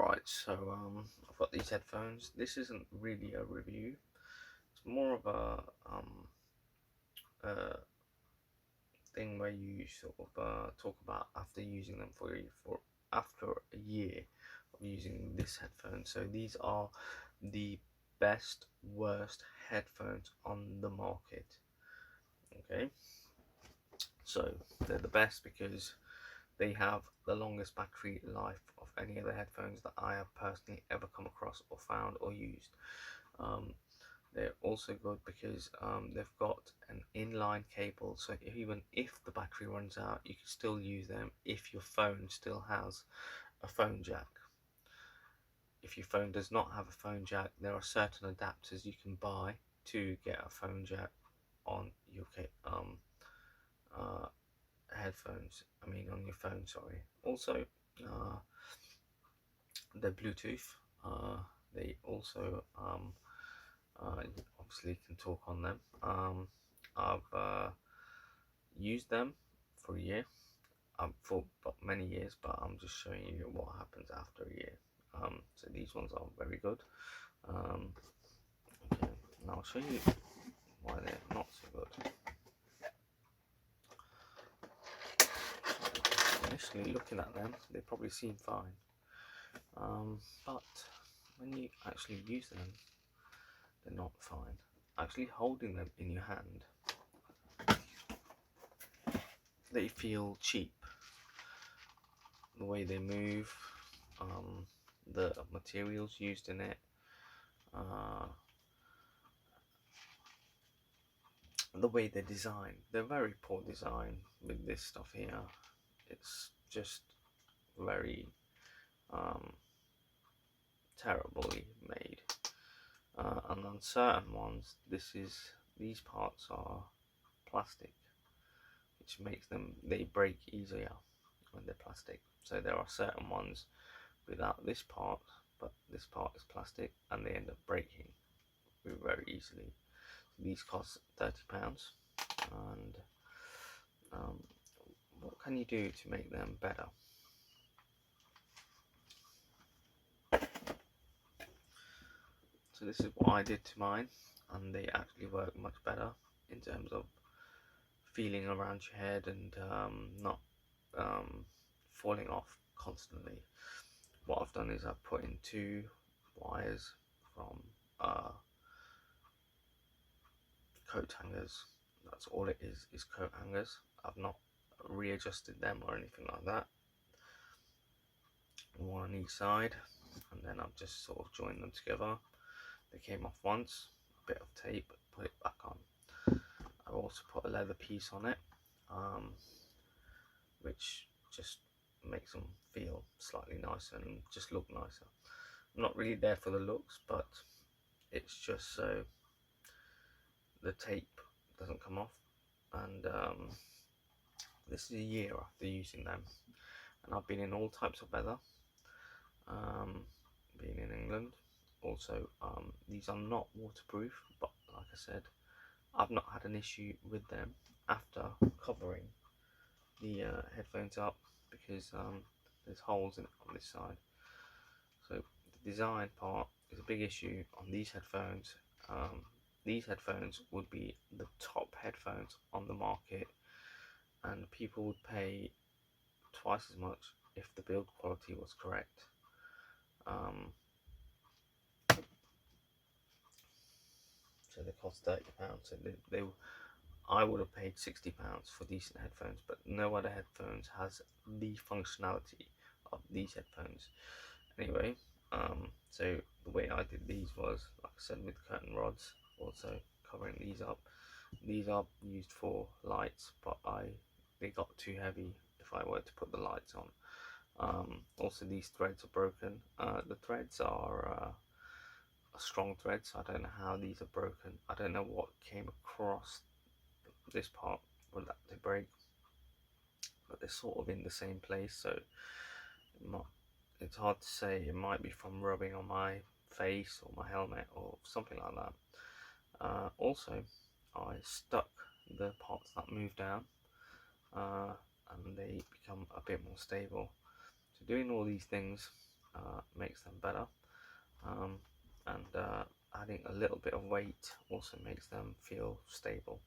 Right, so I've got these headphones. This isn't really a review. It's more of a thing where you sort of talk about after using them for after a year of using this headphone. So these are the best, worst headphones on the market. Okay, so they're the best because they have the longest battery life of any other headphones that I have personally ever come across or found or used. Um, they're also good because they've got an inline cable, so even if the battery runs out, you can still use them if your phone still has a phone jack. If your phone does not have a phone jack, there are certain adapters you can buy to get a phone jack on your headphones. I mean, on your phone. Sorry. Also, they're Bluetooth. They also obviously can talk on them. I've used them for a year, for many years, but I'm just showing you what happens after a year. So these ones are very good. Okay, and I'll show you why they're not so good. Initially looking at them, they probably seem fine, but when you actually use them, they're not fine. Actually holding them in your hand, they feel cheap. The way they move, the materials used in it, the way they're designed. They're very poor design with this stuff here. It's just very terribly made. And on certain ones, these parts are plastic, which makes them, they break easier when they're plastic. So there are certain ones without this part, but this part is plastic, and they end up breaking very easily. These cost £30, and what can you do to make them better? So this is what I did to mine, and they actually work much better in terms of feeling around your head and not falling off constantly. What I've done is I've put in 2 wires from coat hangers. That's all it is coat hangers. I've not readjusted them or anything like that. One on each side, and then I've just sort of joined them together. They came off once, a bit of tape, put it back on. I've also put a leather piece on it, which just makes them feel slightly nicer and just look nicer. I'm not really there for the looks, but it's just so the tape doesn't come off. And this is a year after using them, and I've been in all types of weather, being in England. Also, these are not waterproof, but like I said, I've not had an issue with them after covering the headphones up, because there's holes in it on this side. So the design part is a big issue on these headphones. These headphones would be the top headphones on the market, and people would pay twice as much if the build quality was correct. So they cost £30. So I would have paid £60 for decent headphones, but no other headphones has the functionality of these headphones. Anyway, so the way I did these was, like I said, with curtain rods, also covering these up. These are used for lights, but they got too heavy if I were to put the lights on. Also, these threads are broken. The threads are a strong thread, so I don't know how these are broken. I don't know what came across this part for that to break, but they're sort of in the same place, so it's hard to say. It might be from rubbing on my face or my helmet or something like that. Also, I stuck the parts that move down, and they become a bit more stable. So doing all these things makes them better, and adding a little bit of weight also makes them feel stable.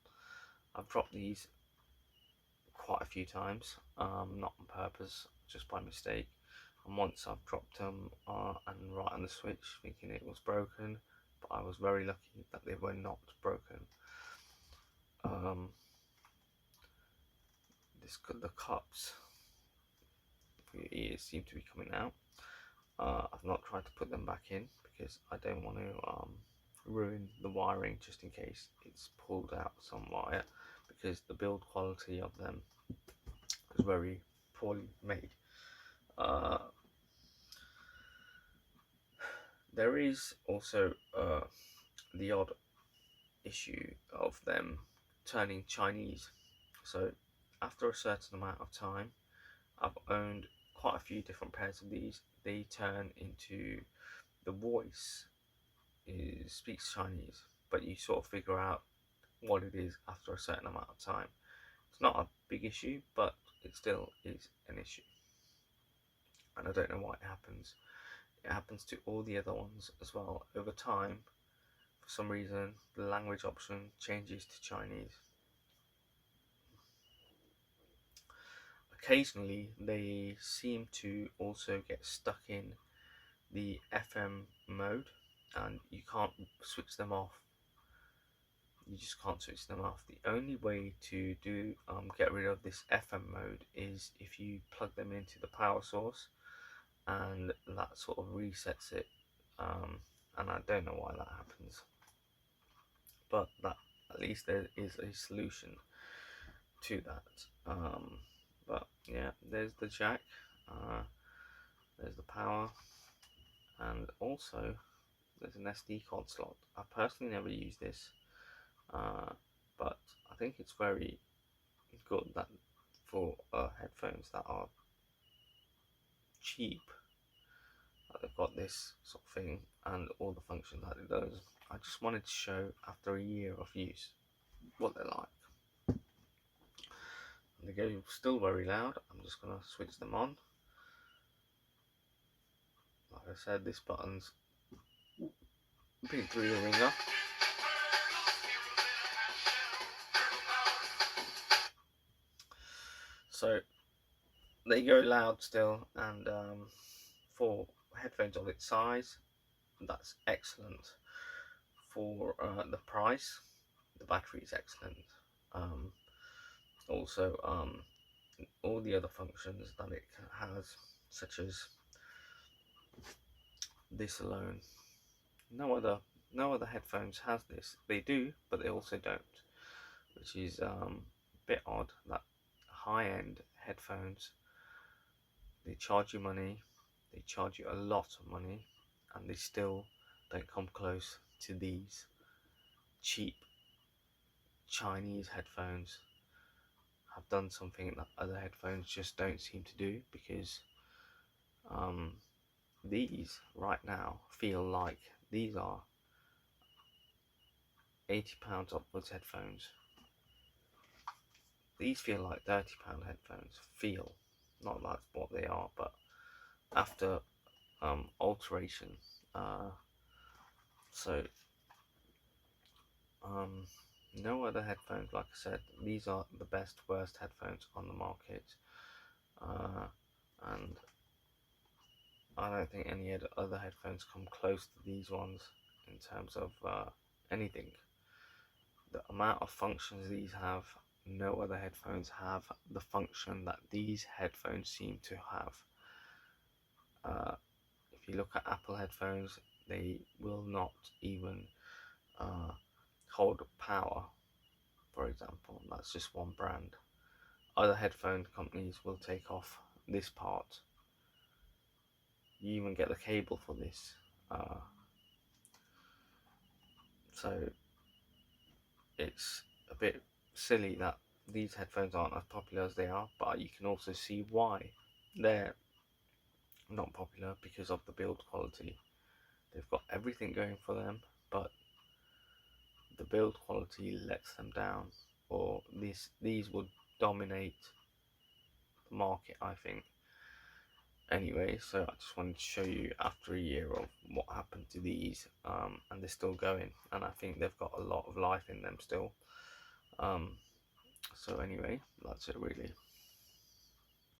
I've dropped these quite a few times, not on purpose, just by mistake. And once I've dropped them and right on the switch, thinking it was broken, but I was very lucky that they were not broken. The cups for your ears seem to be coming out. I've not tried to put them back in because I don't want to ruin the wiring, just in case it's pulled out some wire, because the build quality of them is very poorly made. There is also the odd issue of them turning Chinese. So after a certain amount of time, I've owned quite a few different pairs of these. They turn into, the voice speaks Chinese, but you sort of figure out what it is after a certain amount of time. It's not a big issue, but it still is an issue, and I don't know why it happens. It happens to all the other ones as well. Over time, for some reason, the language option changes to Chinese. Occasionally, they seem to also get stuck in the FM mode, and you can't switch them off. You just can't switch them off. The only way to get rid of this FM mode is if you plug them into the power source, and that sort of resets it. And I don't know why that happens, but that, at least there is a solution to that. But yeah, there's the jack, there's the power, and also there's an SD card slot. I personally never use this, but I think it's very good that for headphones that are cheap, they've got this sort of thing and all the functions that it does. I just wanted to show, after a year of use, what they're like. And they go still very loud. I'm just going to switch them on. Like I said, this button's been through the ringer. So they go loud still, and for headphones of its size, that's excellent. For the price, the battery is excellent. Also, all the other functions that it has, such as this alone, no other headphones has this. They do, but they also don't, which is a bit odd. That high-end headphones, they charge you money, they charge you a lot of money, and they still don't come close to these cheap Chinese headphones. Have done something that other headphones just don't seem to do, because these right now feel like these are £80 upwards headphones. These feel like £30 headphones. Feel, not like what they are, but after alteration. So no other headphones, like I said, these are the best worst headphones on the market, and I don't think any other headphones come close to these ones in terms of anything. The amount of functions these have, no other headphones have the function that these headphones seem to have. If you look at Apple headphones, they will not even hold power, for example. That's just one brand. Other headphone companies will take off this part. You even get the cable for this. So it's a bit silly that these headphones aren't as popular as they are, but you can also see why they're not popular, because of the build quality. They've got everything going for them, but the build quality lets them down, or these would dominate the market, I think. Anyway, so I just wanted to show you after a year of what happened to these, and they're still going, and I think they've got a lot of life in them still. So anyway, that's it really.